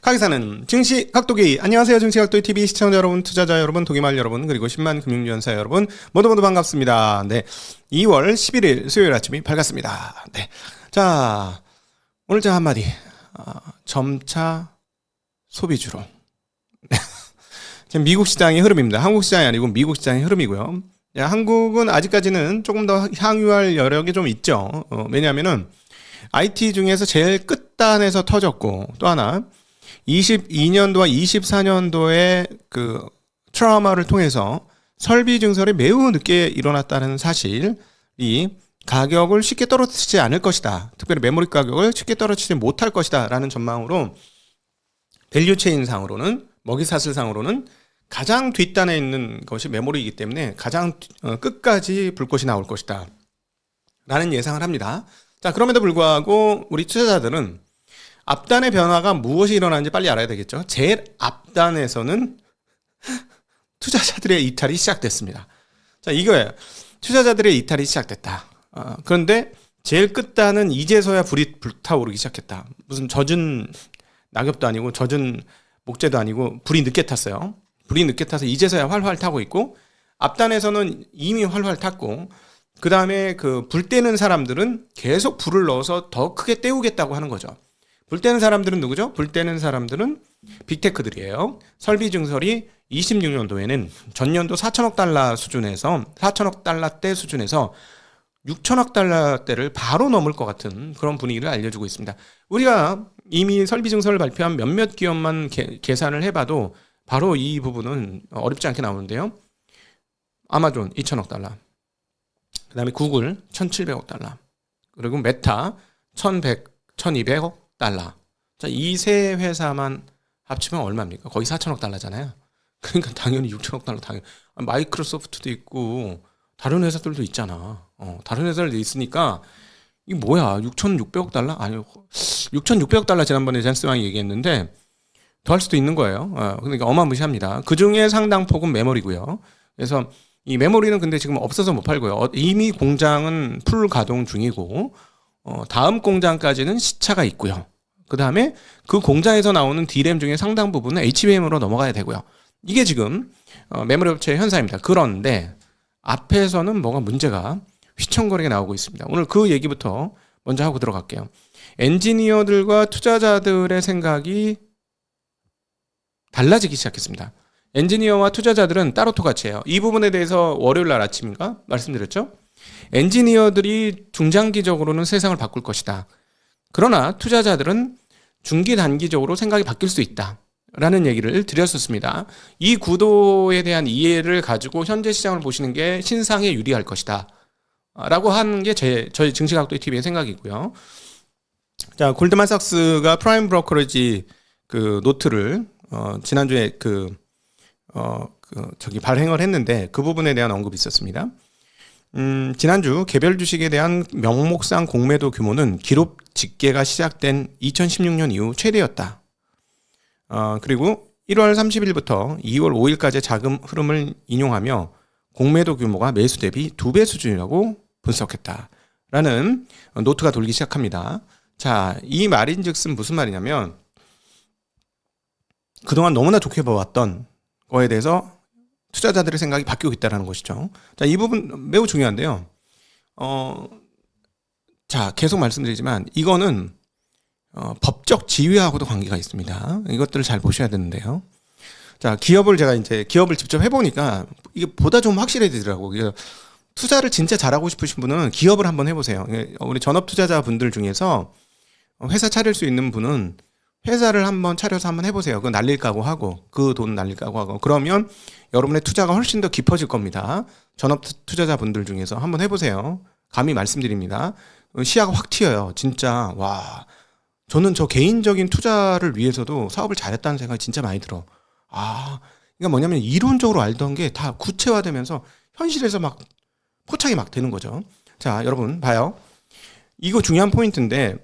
가게사는 증시각도기. 안녕하세요. 증시각도기TV 시청자 여러분, 투자자 여러분, 도기말 여러분, 그리고 10만 금융유연사 여러분 모두 반갑습니다. 네, 2월 11일 수요일 아침이 밝았습니다. 네, 자 오늘 저 한마디, 점차 소비주로. 지금 미국 시장의 흐름입니다. 한국 시장이 아니고 미국 시장의 흐름이고요. 한국은 아직까지는 조금 더 향유할 여력이 좀 있죠. 왜냐하면은 IT 중에서 제일 끝단에서 터졌고, 또 하나 22년도와 24년도에 그 트라우마를 통해서 설비 증설이 매우 늦게 일어났다는 사실이 가격을 쉽게 떨어뜨리지 않을 것이다. 특별히 메모리 가격을 쉽게 떨어뜨리지 못할 것이다 라는 전망으로 밸류체인 상으로는, 먹이사슬 상으로는 가장 뒷단에 있는 것이 메모리이기 때문에 가장 끝까지 불꽃이 나올 것이다 라는 예상을 합니다. 자, 그럼에도 불구하고 우리 투자자들은 앞단의 변화가 무엇이 일어나는지 빨리 알아야 되겠죠. 제일 앞단에서는 투자자들의 이탈이 시작됐습니다. 자, 이거예요. 투자자들의 이탈이 시작됐다. 그런데 제일 끝단은 이제서야 불이 불타오르기 시작했다. 무슨 젖은 낙엽도 아니고 젖은 목재도 아니고 불이 늦게 탔어요. 불이 늦게 타서 이제서야 활활 타고 있고, 앞단에서는 이미 활활 탔고, 그 다음에 그 불 떼는 사람들은 계속 불을 넣어서 더 크게 때우겠다고 하는 거죠. 불 떼는 사람들은 누구죠? 불 떼는 사람들은 빅테크들이에요. 설비 증설이 26년도에는 전년도 4천억 달러 수준에서 4천억 달러대 수준에서 6천억 달러대를 바로 넘을 것 같은 그런 분위기를 알려주고 있습니다. 우리가 이미 설비 증설을 발표한 몇몇 기업만 계산을 해봐도 바로 이 부분은 어렵지 않게 나오는데요. 아마존 2천억 달러, 그 다음에 구글 1,700억 달러, 그리고 메타 1,200억 달러. 자, 이 세 회사만 합치면 얼마입니까? 거의 4천억 달러잖아요. 그러니까 당연히 6천억 달러 당연히. 마이크로소프트도 있고 다른 회사들도 있잖아. 다른 회사들도 있으니까 이게 뭐야? 6,600억 달러? 아니요, 6,600억 달러 지난번에 젠스망이 얘기했는데 더 할 수도 있는 거예요. 그러니까 어마무시합니다. 그 중에 상당 폭은 메모리고요. 그래서 이 메모리는 근데 지금 없어서 못 팔고요. 이미 공장은 풀 가동 중이고, 다음 공장까지는 시차가 있고요. 그 다음에 그 공장에서 나오는 D램 중에 상당 부분은 HBM으로 넘어가야 되고요. 이게 지금 메모리 업체의 현상입니다. 그런데 앞에서는 뭐가 문제가 휘청거리게 나오고 있습니다. 오늘 그 얘기부터 먼저 하고 들어갈게요. 엔지니어들과 투자자들의 생각이 달라지기 시작했습니다. 엔지니어와 투자자들은 따로 토같이 해요. 이 부분에 대해서 월요일 날 아침인가 말씀드렸죠? 엔지니어들이 중장기적으로는 세상을 바꿀 것이다. 그러나 투자자들은 중기 단기적으로 생각이 바뀔 수 있다 라는 얘기를 드렸었습니다. 이 구도에 대한 이해를 가지고 현재 시장을 보시는 게 신상에 유리할 것이다 라고 하는 게 저희 증시각도TV의 생각이고요. 자, 골드만삭스가 프라임 브로커리지 그 노트를 지난주에 발행을 했는데 그 부분에 대한 언급이 있었습니다. 지난주 개별 주식에 대한 명목상 공매도 규모는 기록 집계가 시작된 2016년 이후 최대였다. 그리고 1월 30일부터 2월 5일까지의 자금 흐름을 인용하며 공매도 규모가 매수 대비 2배 수준이라고 분석했다라는 노트가 돌기 시작합니다. 자, 이 말인즉슨 무슨 말이냐면 그동안 너무나 좋게 봐왔던 거에 대해서 투자자들의 생각이 바뀌고 있다는 것이죠. 자, 이 부분 매우 중요한데요. 자, 계속 말씀드리지만 이거는 법적 지위하고도 관계가 있습니다. 이것들을 잘 보셔야 되는데요. 자, 제가 이제 기업을 직접 해보니까 이게 보다 좀 확실해지더라고요. 투자를 진짜 잘하고 싶으신 분은 기업을 한번 해보세요. 우리 전업 투자자분들 중에서 회사 차릴 수 있는 분은 회사를 한번 차려서 한번 해보세요. 그거 날릴 각오하고, 그 돈 날릴 각오하고. 그러면 여러분의 투자가 훨씬 더 깊어질 겁니다. 전업 투자자분들 중에서 한번 해보세요. 감히 말씀드립니다. 시야가 확 튀어요. 진짜. 와, 저는 저 개인적인 투자를 위해서도 사업을 잘했다는 생각이 진짜 많이 들어. 그러니까 뭐냐면 이론적으로 알던 게 다 구체화되면서 현실에서 막 포착이 막 되는 거죠. 자, 여러분 봐요. 이거 중요한 포인트인데,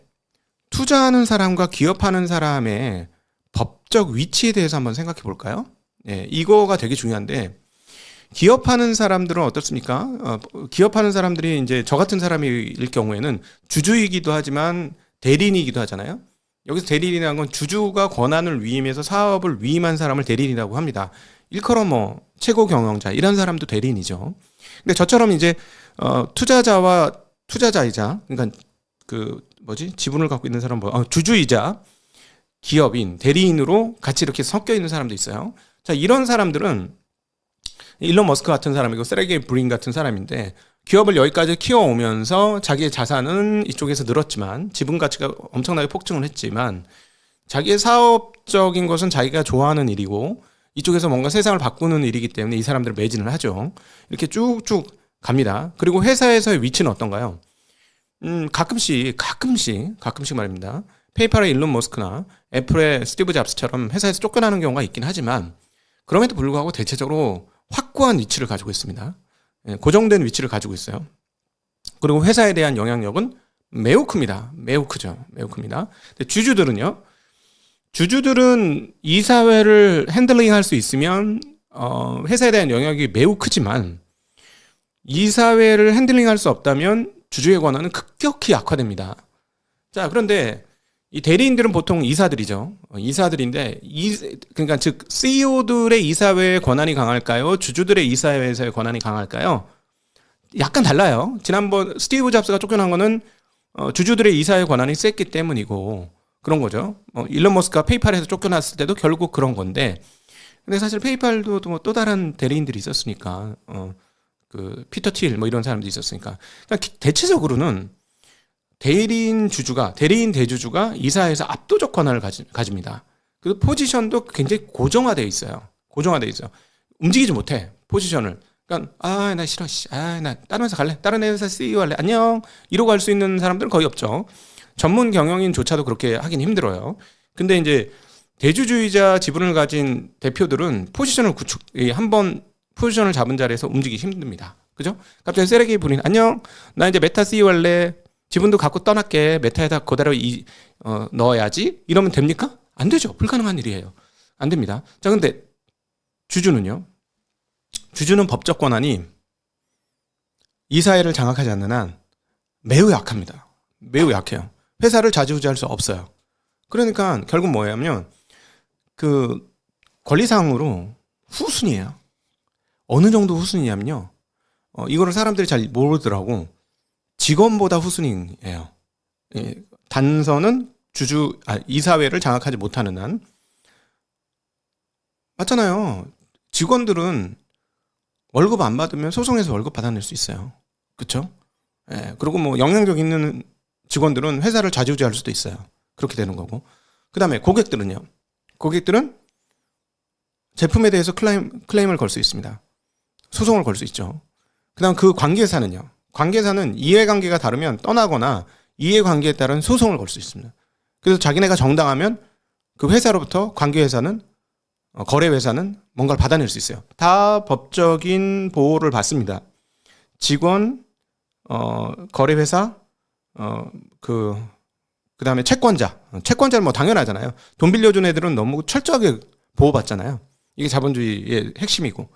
투자하는 사람과 기업하는 사람의 법적 위치에 대해서 한번 생각해 볼까요? 이거가 되게 중요한데, 기업하는 사람들은 어떻습니까? 기업하는 사람들이 이제 저 같은 사람일 경우에는 주주이기도 하지만 대리인이기도 하잖아요. 여기서 대리인이라는 건 주주가 권한을 위임해서 사업을 위임한 사람을 대리인이라고 합니다. 일컬어 뭐 최고 경영자 이런 사람도 대리인이죠. 근데 저처럼 이제 투자자와 투자자이자 그러니까 그 뭐지 지분을 갖고 있는 사람 주주이자 기업인 대리인으로 같이 이렇게 섞여 있는 사람도 있어요. 자, 이런 사람들은 일론 머스크 같은 사람이고 세르게이 브린 같은 사람인데 기업을 여기까지 키워오면서 자기의 자산은 이쪽에서 늘었지만 지분 가치가 엄청나게 폭증을 했지만 자기의 사업적인 것은 자기가 좋아하는 일이고 이쪽에서 뭔가 세상을 바꾸는 일이기 때문에 이 사람들을 매진을 하죠. 이렇게 쭉쭉 갑니다. 그리고 회사에서의 위치는 어떤가요? 가끔씩 말입니다. 페이팔의 일론 머스크나 애플의 스티브 잡스처럼 회사에서 쫓겨나는 경우가 있긴 하지만 그럼에도 불구하고 대체적으로 확고한 위치를 가지고 있습니다. 고정된 위치를 가지고 있어요. 그리고 회사에 대한 영향력은 매우 큽니다. 매우 크죠. 매우 큽니다. 근데 주주들은 이사회를 핸들링할 수 있으면 회사에 대한 영향력이 매우 크지만 이사회를 핸들링할 수 없다면 주주의 권한은 급격히 약화됩니다. 자, 그런데 이 대리인들은 보통 이사들이죠. 이사들인데 그러니까 즉 CEO들의 이사회의 권한이 강할까요? 주주들의 이사회에서의 권한이 강할까요? 약간 달라요. 지난번 스티브 잡스가 쫓겨난 거는 주주들의 이사회 권한이 셌기 때문이고 그런 거죠. 일론 머스크가 페이팔에서 쫓겨났을 때도 결국 그런 건데, 근데 사실 페이팔도 또 다른 대리인들이 있었으니까, 그 피터 틸 뭐 이런 사람들이 있었으니까, 그러니까 대체적으로는 대리인 대주주가 이사회에서 압도적 권한을 가집니다. 그 포지션도 굉장히 고정화되어 있어요. 움직이지 못해 포지션을. 그러니까 나 싫어, 나 다른 회사 갈래, 다른 회사 CEO 할래, 안녕 이러고 할 수 있는 사람들은 거의 없죠. 전문 경영인조차도 그렇게 하긴 힘들어요. 근데 이제 대주주이자 지분을 가진 대표들은 한번 포지션을 잡은 자리에서 움직이기 힘듭니다. 그죠? 갑자기 세르게이 브린, 안녕, 나 이제 메타 CEO 할래, 지분도 갖고 떠날게, 메타에다 그대로 넣어야지, 이러면 됩니까? 안 되죠. 불가능한 일이에요. 안 됩니다. 자, 근데 주주는요? 주주는 법적 권한이 이사회를 장악하지 않는 한 매우 약합니다. 매우 약해요. 회사를 좌지우지할 수 없어요. 그러니까 결국 뭐냐면 그 권리상으로 후순위예요. 어느 정도 후순위냐면요. 이거를 사람들이 잘 모르더라고. 직원보다 후순위예요. 단서는 이사회를 장악하지 못하는 한. 맞잖아요. 직원들은 월급 안 받으면 소송해서 월급 받아낼 수 있어요. 그렇죠? 그리고 뭐 영향력 있는 직원들은 회사를 좌지우지할 수도 있어요. 그렇게 되는 거고. 그 다음에 고객들은요. 고객들은 제품에 대해서 클레임을 걸 수 있습니다. 소송을 걸 수 있죠. 그 다음 그 관계사는요. 관계사는 이해관계가 다르면 떠나거나 이해관계에 따른 소송을 걸 수 있습니다. 그래서 자기네가 정당하면 그 회사로부터 관계회사는 거래회사는 뭔가를 받아낼 수 있어요. 다 법적인 보호를 받습니다. 직원, 거래회사, 그 다음에 채권자는 뭐 당연하잖아요. 돈 빌려준 애들은 너무 철저하게 보호받잖아요. 이게 자본주의의 핵심이고.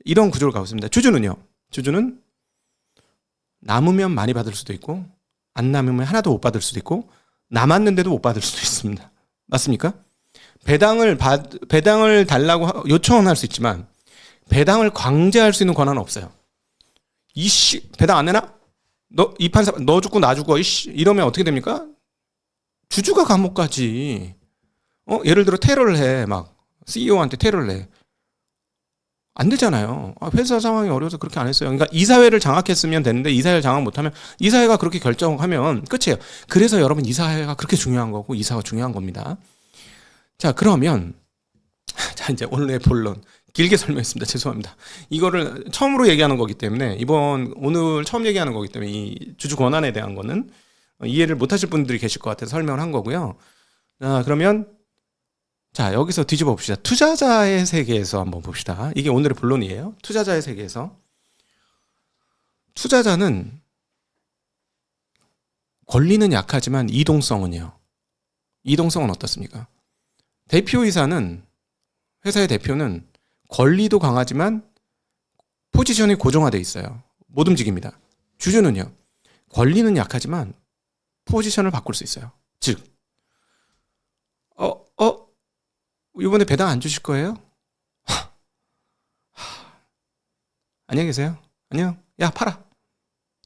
이런 구조를 갖고 있습니다. 주주는요. 주주는 남으면 많이 받을 수도 있고, 안 남으면 하나도 못 받을 수도 있고, 남았는데도 못 받을 수도 있습니다. 맞습니까? 배당을 달라고 요청은 할 수 있지만, 배당을 강제할 수 있는 권한은 없어요. 배당 안 내나? 너 죽고 나 죽어, 이러면 어떻게 됩니까? 주주가 감옥 가지. 예를 들어 테러를 해. 막, CEO한테 테러를 해. 안 되잖아요. 회사 상황이 어려워서 그렇게 안 했어요. 그러니까 이사회를 장악했으면 되는데 이사회를 장악 못하면 이사회가 그렇게 결정하면 끝이에요. 그래서 여러분 이사회가 그렇게 중요한 거고 이사가 중요한 겁니다. 자, 그러면 이제 오늘의 본론 길게 설명했습니다. 죄송합니다. 이거를 처음으로 얘기하는 거기 때문에 오늘 처음 얘기하는 거기 때문에 이 주주 권한에 대한 거는 이해를 못하실 분들이 계실 것 같아서 설명을 한 거고요. 자, 그러면 여기서 뒤집어 봅시다. 투자자의 세계에서 한번 봅시다. 이게 오늘의 본론이에요. 투자자의 세계에서. 투자자는 권리는 약하지만 이동성은요. 이동성은 어떻습니까? 회사의 대표는 권리도 강하지만 포지션이 고정화돼 있어요. 못 움직입니다. 주주는요. 권리는 약하지만 포지션을 바꿀 수 있어요. 즉, 이번에 배당 안 주실 거예요? 안녕히 계세요. 안녕. 야, 팔아.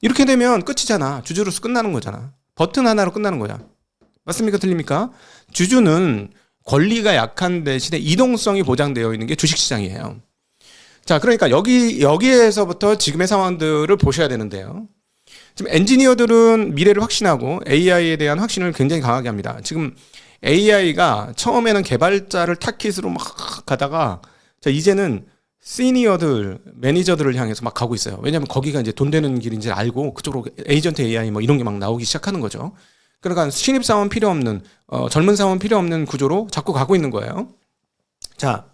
이렇게 되면 끝이잖아. 주주로서 끝나는 거잖아. 버튼 하나로 끝나는 거야. 맞습니까? 틀립니까? 주주는 권리가 약한 대신에 이동성이 보장되어 있는 게 주식시장이에요. 자, 그러니까 여기에서부터 지금의 상황들을 보셔야 되는데요. 지금 엔지니어들은 미래를 확신하고 AI에 대한 확신을 굉장히 강하게 합니다. 지금 AI가 처음에는 개발자를 타깃으로 막 가다가 자, 이제는 시니어들, 매니저들을 향해서 막 가고 있어요. 왜냐하면 거기가 이제 돈 되는 길인지 알고 그쪽으로 에이전트 AI 뭐 이런 게 막 나오기 시작하는 거죠. 그러니까 신입사원 필요 없는, 젊은 사원 필요 없는 구조로 자꾸 가고 있는 거예요. 자,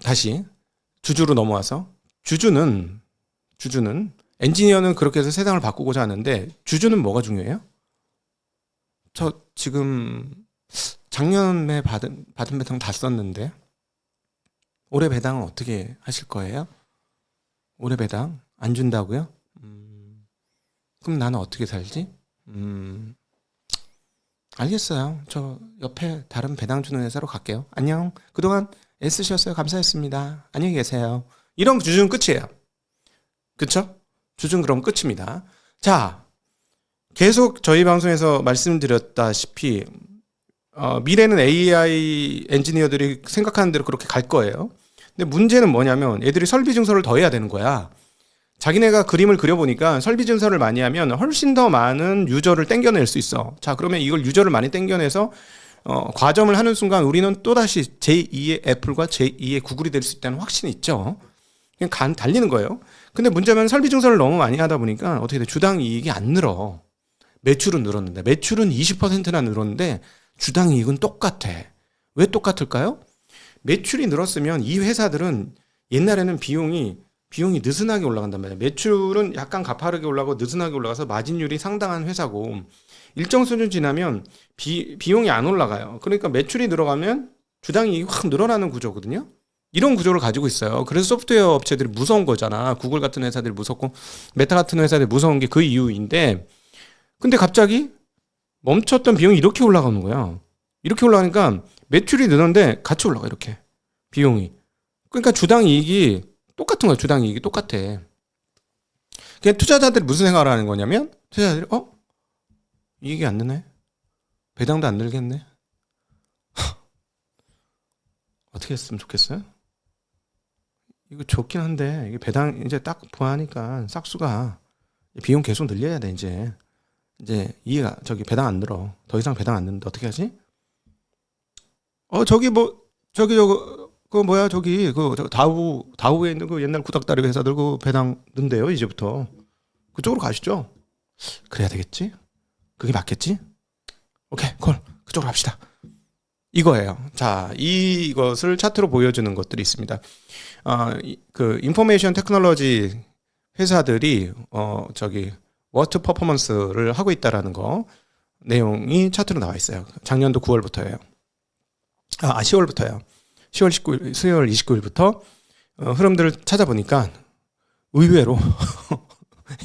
다시 주주로 넘어와서 주주는 엔지니어는 그렇게 해서 세상을 바꾸고자 하는데 주주는 뭐가 중요해요? 저 지금 작년에 받은 배당 다 썼는데 올해 배당은 어떻게 하실 거예요? 올해 배당 안 준다고요? 그럼 나는 어떻게 살지? 알겠어요. 저 옆에 다른 배당 주는 회사로 갈게요. 안녕. 그동안 애쓰셨어요. 감사했습니다. 안녕히 계세요. 이런 주주는 끝이에요. 그쵸? 주주는 그럼 끝입니다. 자, 계속 저희 방송에서 말씀드렸다시피 미래는 AI 엔지니어들이 생각하는 대로 그렇게 갈 거예요. 근데 문제는 뭐냐면 애들이 설비 증서를 더 해야 되는 거야. 자기네가 그림을 그려보니까 설비 증서를 많이 하면 훨씬 더 많은 유저를 땡겨낼 수 있어. 자, 그러면 이걸 유저를 많이 땡겨내서 과점을 하는 순간 우리는 또다시 제2의 애플과 제2의 구글이 될 수 있다는 확신이 있죠. 그냥 달리는 거예요. 근데 문제는 설비 증서를 너무 많이 하다 보니까 어떻게 돼? 주당 이익이 안 늘어. 매출은 늘었는데 매출은 20%나 늘었는데 주당 이익은 똑같아. 왜 똑같을까요? 매출이 늘었으면 이 회사들은 옛날에는 비용이 느슨하게 올라간단 말이야. 매출은 약간 가파르게 올라가고 느슨하게 올라가서 마진율이 상당한 회사고 일정 수준 지나면 비용이 안 올라가요. 그러니까 매출이 늘어가면 주당 이익이 확 늘어나는 구조거든요. 이런 구조를 가지고 있어요. 그래서 소프트웨어 업체들이 무서운 거잖아. 구글 같은 회사들이 무섭고 메타 같은 회사들이 무서운 게 그 이유인데 근데 갑자기 멈췄던 비용이 이렇게 올라가는 거야. 이렇게 올라가니까 매출이 느는데 같이 올라가 이렇게 비용이. 그러니까 주당 이익이 똑같은 거야. 주당 이익이 똑같아. 그냥 투자자들이 무슨 생각을 하는 거냐면 투자자들이 이익이 안 느네. 배당도 안 늘겠네. 어떻게 했으면 좋겠어요? 이거 좋긴 한데 이게 배당 이제 딱 보아하니까 싹수가 비용 계속 늘려야 돼 이제 이해가 배당 안 늘어. 더 이상 배당 안 느는데 어떻게 하지? 다우에 있는 그 옛날 구닥다리 회사들 그 배당 는데요 이제부터 그쪽으로 가시죠. 그래야 되겠지? 그게 맞겠지? 오케이 콜 그쪽으로 갑시다. 이거예요. 자, 이것을 차트로 보여주는 것들이 있습니다. 그 인포메이션 테크놀로지 회사들이 워트 퍼포먼스를 하고 있다라는 거 내용이 차트로 나와 있어요. 작년도 9월부터예요. 10월부터예요. 10월 19일, 수요일 29일부터 흐름들을 찾아보니까 의외로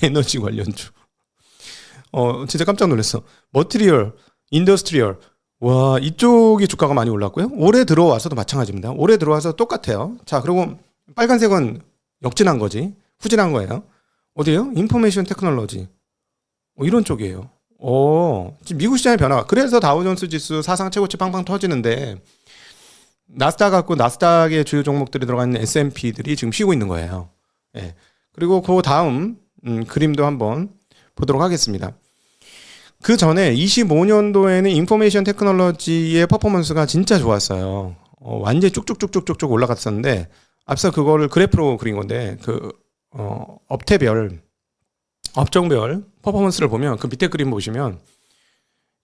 에너지 관련주. 진짜 깜짝 놀랐어. 머티리얼, 인더스트리얼. 와, 이쪽이 주가가 많이 올랐고요. 올해 들어와서도 마찬가지입니다. 올해 들어와서 똑같아요. 자, 그리고 빨간색은 역진한 거지. 후진한 거예요. 어디예요? 인포메이션 테크놀로지. 이런 쪽이에요. 지금 미국 시장의 변화가. 그래서 다우존스 지수 사상 최고치 팡팡 터지는데 나스닥의 주요 종목들이 들어가 있는 S&P들이 지금 쉬고 있는 거예요. 예. 그리고 그 다음 그림도 한번 보도록 하겠습니다. 그 전에 25년도에는 인포메이션 테크놀로지의 퍼포먼스가 진짜 좋았어요. 완전히 쭉쭉쭉쭉쭉 올라갔었는데 앞서 그거를 그래프로 그린 건데 업종별 퍼포먼스를 보면 그 밑에 그림 보시면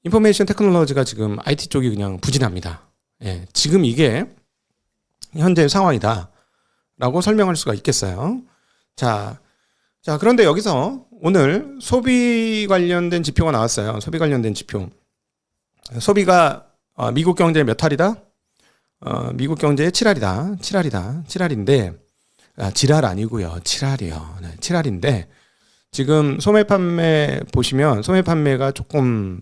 인포메이션 테크놀로지가 지금 IT 쪽이 그냥 부진합니다. 예, 지금 이게 현재 상황이다라고 설명할 수가 있겠어요. 자, 그런데 여기서 오늘 소비 관련된 지표가 나왔어요. 소비 관련된 지표. 소비가 미국 경제 몇 할이다? 미국 경제의 칠할인데, 지랄 아니고요. 칠할이요. 네, 칠할인데, 지금 소매 판매 보시면 소매 판매가 조금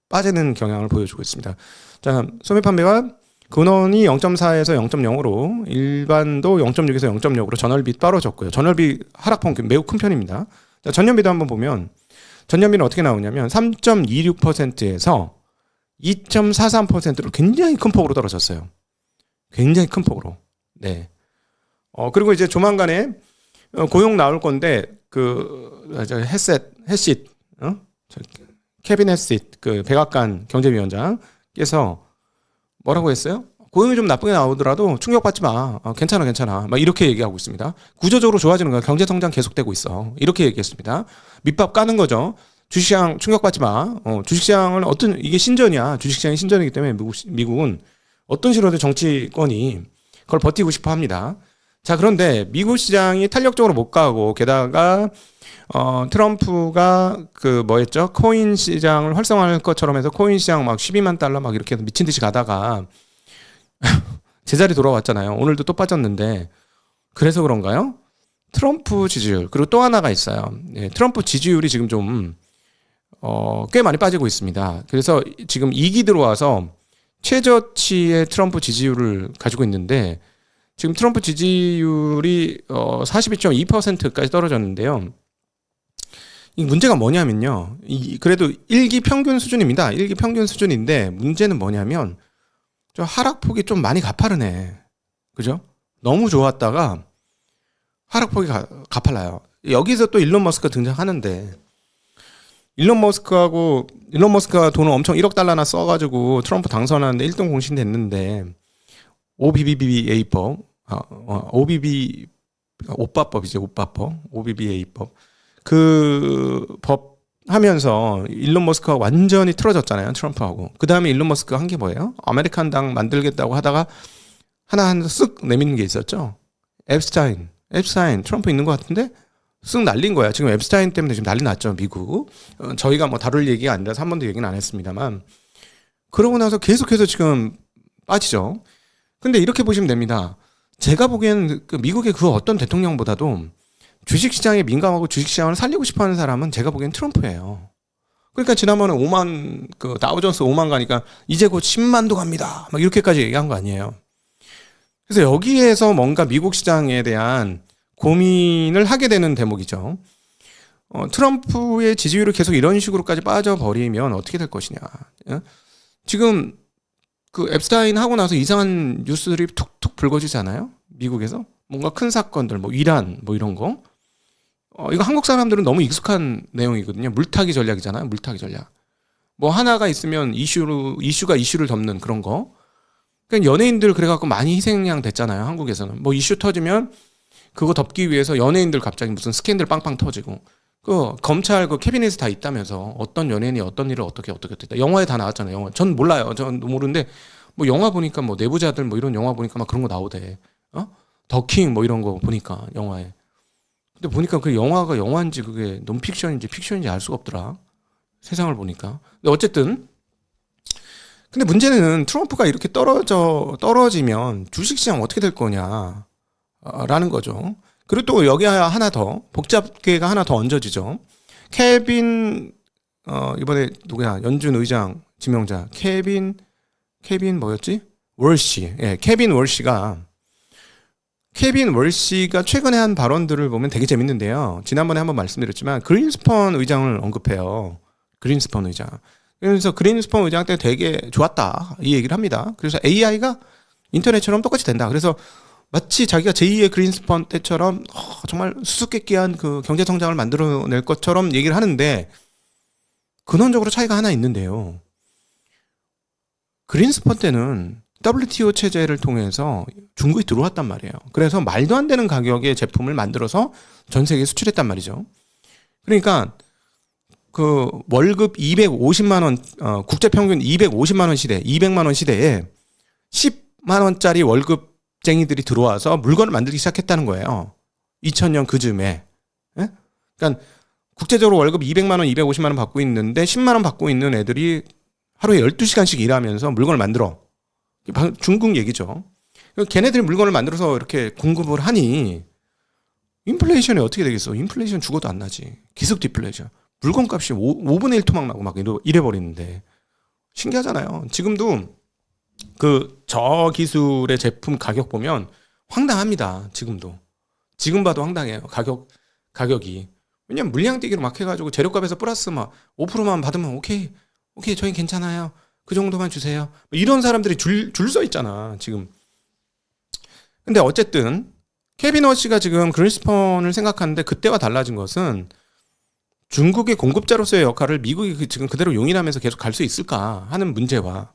빠지는 경향을 보여주고 있습니다. 자, 소매 판매가 근원이 0.4에서 0.0으로 일반도 0.6에서 0.6으로 전월비 떨어졌고요. 전월비 하락폭 매우 큰 편입니다. 자, 전년비도 한번 보면 전년비는 어떻게 나오냐면 3.26%에서 2.43%로 굉장히 큰 폭으로 떨어졌어요. 굉장히 큰 폭으로. 네. 그리고 이제 조만간에 고용 나올 건데 햇싯, 케빈 햇싯 그 백악관 경제위원장께서 뭐라고 했어요? 고용이 좀 나쁘게 나오더라도 충격받지 마. 괜찮아. 막 이렇게 얘기하고 있습니다. 구조적으로 좋아지는 거야. 경제 성장 계속되고 있어. 이렇게 얘기했습니다. 밑밥 까는 거죠. 주식시장 충격받지 마. 주식시장은 이게 신전이야. 주식시장이 신전이기 때문에 미국은 어떤 식으로든 정치권이 그걸 버티고 싶어 합니다. 자, 그런데 미국 시장이 탄력적으로 못 가고 게다가 트럼프가 뭐였죠? 코인 시장을 활성화할 것처럼 해서 코인 시장 막 12만 달러 막 이렇게 미친 듯이 가다가 제자리 돌아왔잖아요. 오늘도 또 빠졌는데 그래서 그런가요? 트럼프 지지율 그리고 또 하나가 있어요. 네, 트럼프 지지율이 지금 좀 꽤 많이 빠지고 있습니다. 그래서 지금 2기 들어와서 최저치의 트럼프 지지율을 가지고 있는데 지금 트럼프 지지율이 42.2%까지 떨어졌는데요. 이 문제가 뭐냐면요. 그래도 1기 평균 수준입니다. 1기 평균 수준인데 문제는 뭐냐면 저 하락폭이 좀 많이 가파르네. 그죠? 너무 좋았다가 하락폭이 가팔라요. 여기서 또 일론 머스크가 등장하는데 일론 머스크가 돈을 엄청 1억 달러나 써가지고 트럼프 당선하는데 1등 공신됐는데 OBBBA법, 오빠법이죠, 오빠법, OBBA법. 그 법 하면서 일론 머스크가 완전히 틀어졌잖아요, 트럼프하고. 그 다음에 일론 머스크가 한 게 뭐예요? 아메리칸당 만들겠다고 하다가 하나 쓱 내미는 게 있었죠. 앱스타인, 트럼프 있는 것 같은데 쓱 날린 거야. 지금 앱스타인 때문에 지금 난리 났죠, 미국. 저희가 뭐 다룰 얘기가 아니라서 한 번도 얘기는 안 했습니다만. 그러고 나서 계속해서 지금 빠지죠. 근데 이렇게 보시면 됩니다. 제가 보기에는 미국의 그 어떤 대통령보다도 주식시장에 민감하고 주식시장을 살리고 싶어하는 사람은 제가 보기엔 트럼프예요. 그러니까 지난번에 다우존스 5만 가니까 이제 곧 10만도 갑니다. 막 이렇게까지 얘기한 거 아니에요. 그래서 여기에서 뭔가 미국 시장에 대한 고민을 하게 되는 대목이죠. 트럼프의 지지율이 계속 이런 식으로까지 빠져버리면 어떻게 될 것이냐. 지금 앱스타인 하고 나서 이상한 뉴스들이 툭툭 불거지잖아요. 미국에서 뭔가 큰 사건들, 뭐 이란, 뭐 이런 거. 이거 한국 사람들은 너무 익숙한 내용이거든요. 물타기 전략이잖아요. 물타기 전략. 뭐 하나가 있으면 이슈가 이슈를 덮는 그런 거. 그러니까 연예인들 그래갖고 많이 희생양 됐잖아요. 한국에서는 뭐 이슈 터지면 그거 덮기 위해서 연예인들 갑자기 무슨 스캔들 빵빵 터지고. 검찰 캐비넷에 다 있다면서 어떤 연예인이 어떤 일을 어떻게 됐다. 영화에 다 나왔잖아요. 영화. 전 몰라요. 전 모르는데 뭐 영화 보니까 뭐 내부자들 뭐 이런 영화 보니까 막 그런 거 나오대. 더킹 뭐 이런 거 보니까 영화에. 근데 보니까 그 영화가 영화인지 그게 논픽션인지 픽션인지 알 수가 없더라. 세상을 보니까. 근데 어쨌든 근데 문제는 트럼프가 이렇게 떨어지면 주식시장 어떻게 될 거냐 라는 거죠. 그리고 또 여기 하나 더 복잡계가 하나 더 얹어지죠. 케빈 이번에 누구야? 연준 의장 지명자 케빈 뭐였지? 월시. 예, 케빈 월시가 최근에 한 발언들을 보면 되게 재밌는데요. 지난번에 한번 말씀드렸지만 그린스펀 의장을 언급해요. 그린스펀 의장. 그래서 그린스펀 의장 때 되게 좋았다 이 얘기를 합니다. 그래서 AI가 인터넷처럼 똑같이 된다. 그래서 마치 자기가 제2의 그린스펀 때처럼 정말 수수께끼한 그 경제 성장을 만들어낼 것처럼 얘기를 하는데 근원적으로 차이가 하나 있는데요. 그린스펀 때는 WTO 체제를 통해서 중국이 들어왔단 말이에요. 그래서 말도 안 되는 가격의 제품을 만들어서 전 세계에 수출했단 말이죠. 그러니까 그 월급 250만 원, 국제 평균 250만 원 시대, 200만 원 시대에 10만 원짜리 월급쟁이들이 들어와서 물건을 만들기 시작했다는 거예요. 2000년 그쯤에. 예? 그러니까 국제적으로 월급 200만 원, 250만 원 받고 있는데 10만 원 받고 있는 애들이 하루에 12시간씩 일하면서 물건을 만들어. 중국 얘기죠. 걔네들이 물건을 만들어서 이렇게 공급을 하니 인플레이션이 어떻게 되겠어? 인플레이션 죽어도 안 나지. 기습 디플레이션. 물건값이 5분의 1 토막 나고 막 이래 버리는데 신기하잖아요. 지금도 그 저기술의 제품 가격 보면 황당합니다. 지금 봐도 황당해요. 가격이. 왜냐면 물량 뛰기로 막 해가지고 재료값에서 플러스 막 5%만 받으면 오케이 저희 괜찮아요. 그 정도만 주세요. 이런 사람들이 줄 서 있잖아 지금. 근데 어쨌든 케빈 워시가 지금 그린스펀을 생각하는데 그때와 달라진 것은 중국의 공급자로서의 역할을 미국이 지금 그대로 용인하면서 계속 갈 수 있을까 하는 문제와,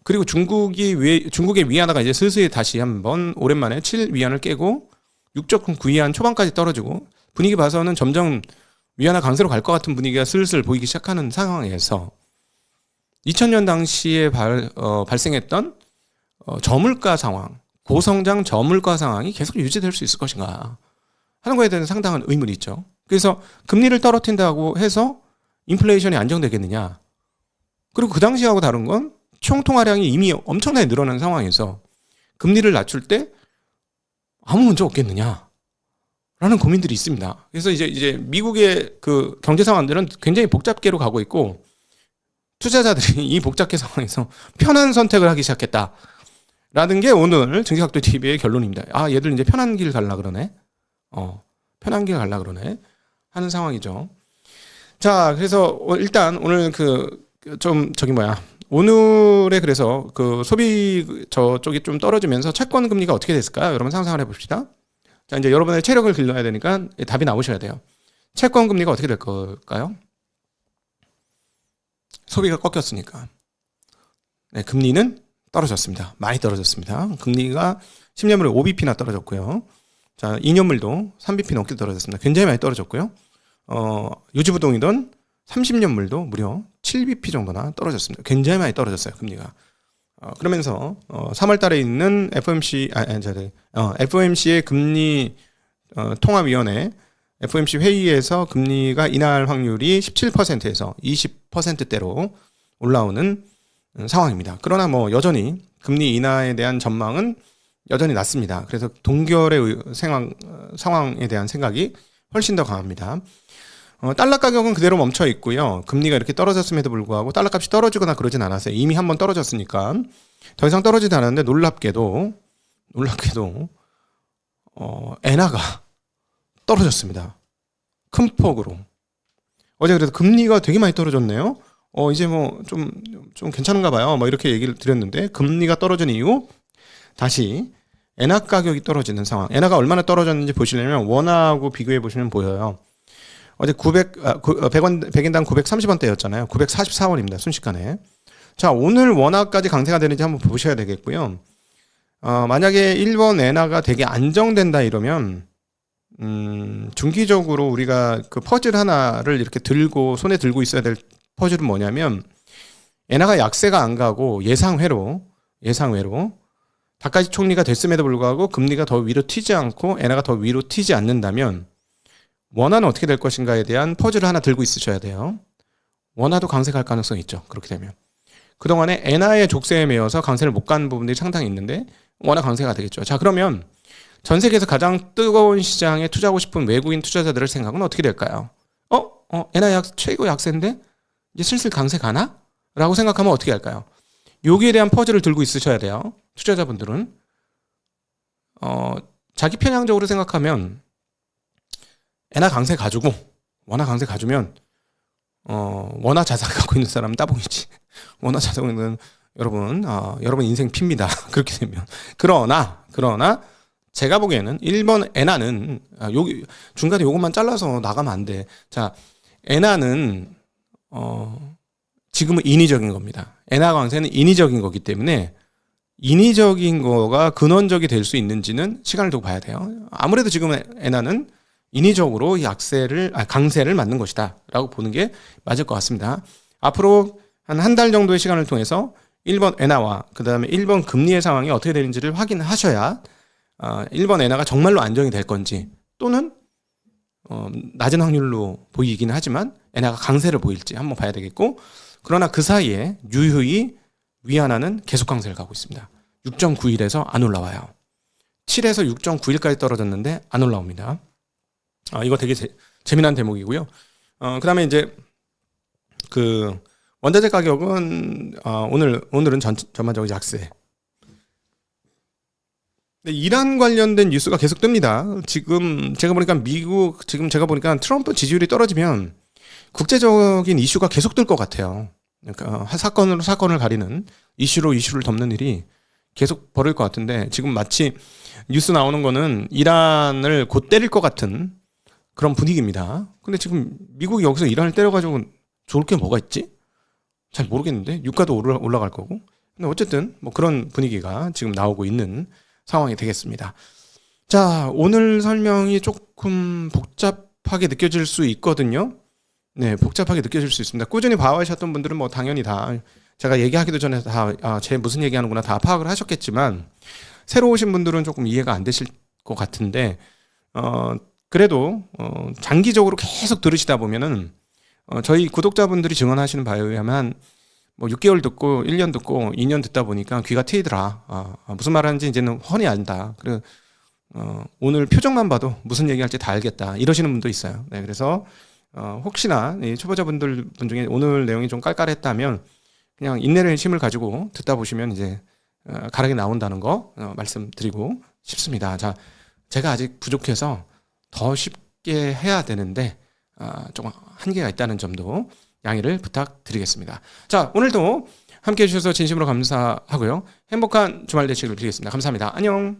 그리고 중국의 위안화가 이제 슬슬 다시 한번 오랜만에 7위안을 깨고 6.9위안 초반까지 떨어지고 분위기 봐서는 점점 위안화 강세로 갈 것 같은 분위기가 슬슬 보이기 시작하는 상황에서 2000년 당시에 발생했던 저물가 상황, 고성장 저물가 상황이 계속 유지될 수 있을 것인가 하는 거에 대한 상당한 의문이 있죠. 그래서 금리를 떨어뜨린다고 해서 인플레이션이 안정되겠느냐. 그리고 그 당시하고 다른 건 총통화량이 이미 엄청나게 늘어난 상황에서 금리를 낮출 때 아무 문제 없겠느냐 라는 고민들이 있습니다. 그래서 이제 미국의 그 경제 상황들은 굉장히 복잡계로 가고 있고, 투자자들이 이 복잡계 상황에서 편한 선택을 하기 시작했다라는 게 오늘 증시각도 TV의 결론입니다. 아, 얘들 이제 편한 길 갈라 그러네. 편한 길 갈라 그러네 하는 상황이죠. 자, 그래서 일단 오늘 오늘의 그래서 그 소비 저쪽이 좀 떨어지면서 채권 금리가 어떻게 됐을까요? 여러분 상상을 해봅시다. 자, 이제 여러분의 체력을 길러야 되니까 답이 나오셔야 돼요. 채권 금리가 어떻게 될 걸까요? 소비가 꺾였으니까. 네, 금리는 떨어졌습니다. 많이 떨어졌습니다. 금리가 10년물에 5bp나 떨어졌고요. 자, 2년물도 3bp 넘게 떨어졌습니다. 굉장히 많이 떨어졌고요. 유지부동이던 30년물도 무려 7bp 정도나 떨어졌습니다. 굉장히 많이 떨어졌어요, 금리가. 그러면서 3월 달에 있는 FOMC의 금리 통화위원회 FOMC 회의에서 금리가 인하할 확률이 17%에서 20%대로 올라오는 상황입니다. 그러나 여전히 금리 인하에 대한 전망은 여전히 낮습니다. 그래서 동결의 상황에 대한 생각이 훨씬 더 강합니다. 달러 가격은 그대로 멈춰 있고요. 금리가 이렇게 떨어졌음에도 불구하고 달러 값이 떨어지거나 그러진 않았어요. 이미 한번 떨어졌으니까. 더 이상 떨어지지 않았는데 놀랍게도 엔화가 떨어졌습니다. 큰 폭으로. 어제 그래서 금리가 되게 많이 떨어졌네요. 이제 좀 괜찮은가 봐요. 이렇게 얘기를 드렸는데, 금리가 떨어진 이후 다시 엔화 가격이 떨어지는 상황. 엔화가 얼마나 떨어졌는지 보시려면 원화하고 비교해 보시면 보여요. 어제 100인당 930원대였잖아요. 944원입니다. 순식간에. 자, 오늘 원화까지 강세가 되는지 한번 보셔야 되겠고요. 만약에 일본 엔화가 되게 안정된다 이러면 중기적으로 우리가 그 퍼즐 하나를 이렇게 손에 들고 있어야 될 퍼즐은 뭐냐면, 엔화가 약세가 안 가고 예상외로 다카시 총리가 됐음에도 불구하고 금리가 더 위로 튀지 않고 엔화가 더 위로 튀지 않는다면 원화는 어떻게 될 것인가에 대한 퍼즐을 하나 들고 있으셔야 돼요. 원화도 강세 갈 가능성이 있죠. 그렇게 되면. 그동안에 엔화의 족쇄에 매여서 강세를 못 가는 부분들이 상당히 있는데 원화 강세가 되겠죠. 자, 그러면 전 세계에서 가장 뜨거운 시장에 투자하고 싶은 외국인 투자자들의 생각은 어떻게 될까요? 엔화 최고 약세인데 이제 슬슬 강세 가나? 라고 생각하면 어떻게 할까요? 여기에 대한 퍼즐을 들고 있으셔야 돼요. 투자자분들은. 자기 편향적으로 생각하면 엔화 강세 가지고 원화 강세 가주면 원화 자산을 갖고 있는 사람은 따봉이지. 원화 자산은 여러분 인생 핍니다. 그렇게 되면. 그러나 제가 보기에는 일본 엔화는 여기 중간에 요것만 잘라서 나가면 안 돼. 자, 엔화는 지금은 인위적인 겁니다. 엔화 강세는 인위적인 거기 때문에 인위적인 거가 근원적이 될 수 있는지는 시간을 두고 봐야 돼요. 아무래도 지금 엔화는 인위적으로 강세를 맞는 것이다라고 보는 게 맞을 것 같습니다. 앞으로 한 달 정도의 시간을 통해서 일본 엔화와 그다음에 일본 금리의 상황이 어떻게 되는지를 확인하셔야 일본 엔화가 정말로 안정이 될 건지, 또는 낮은 확률로 보이긴 하지만 엔화가 강세를 보일지 한번 봐야 되겠고, 그러나 그 사이에 유효히 위안화는 계속 강세를 가고 있습니다. 6.91에서 안 올라와요. 7에서 6.91까지 떨어졌는데 안 올라옵니다. 이거 되게 재미난 대목이고요. 그다음에 이제 그 원자재 가격은 오늘은 전반적으로 약세. 이란 관련된 뉴스가 계속 뜹니다. 지금 제가 보니까 트럼프 지지율이 떨어지면 국제적인 이슈가 계속 뜰 것 같아요. 그러니까 사건으로 사건을 가리는 이슈로 이슈를 덮는 일이 계속 벌어질 것 같은데 지금 마치 뉴스 나오는 거는 이란을 곧 때릴 것 같은 그런 분위기입니다. 근데 지금 미국이 여기서 이란을 때려가지고 좋을 게 뭐가 있지? 잘 모르겠는데 유가도 올라갈 거고. 근데 어쨌든 뭐 그런 분위기가 지금 나오고 있는 상황이 되겠습니다. 자, 오늘 설명이 조금 복잡하게 느껴질 수 있거든요. 네, 복잡하게 느껴질 수 있습니다. 꾸준히 봐오셨던 분들은 뭐 당연히 다 제가 얘기하기도 전에 다 제 무슨 얘기하는구나 다 파악을 하셨겠지만 새로 오신 분들은 조금 이해가 안 되실 것 같은데 그래도 장기적으로 계속 들으시다 보면은 저희 구독자분들이 증언하시는 바에 의하면 뭐 6개월 듣고 1년 듣고 2년 듣다 보니까 귀가 트이더라. 무슨 말하는지 이제는 훤히 안다. 그리고 오늘 표정만 봐도 무슨 얘기할지 다 알겠다. 이러시는 분도 있어요. 네, 그래서 혹시나 이 초보자분들 중에 오늘 내용이 좀 깔깔했다면 그냥 인내의 힘을 가지고 듣다 보시면 이제 가락이 나온다는 거 말씀드리고 싶습니다. 자, 제가 아직 부족해서 더 쉽게 해야 되는데 조금 한계가 있다는 점도 양해를 부탁드리겠습니다. 자, 오늘도 함께해 주셔서 진심으로 감사하고요. 행복한 주말 되시길 빌겠습니다. 감사합니다. 안녕.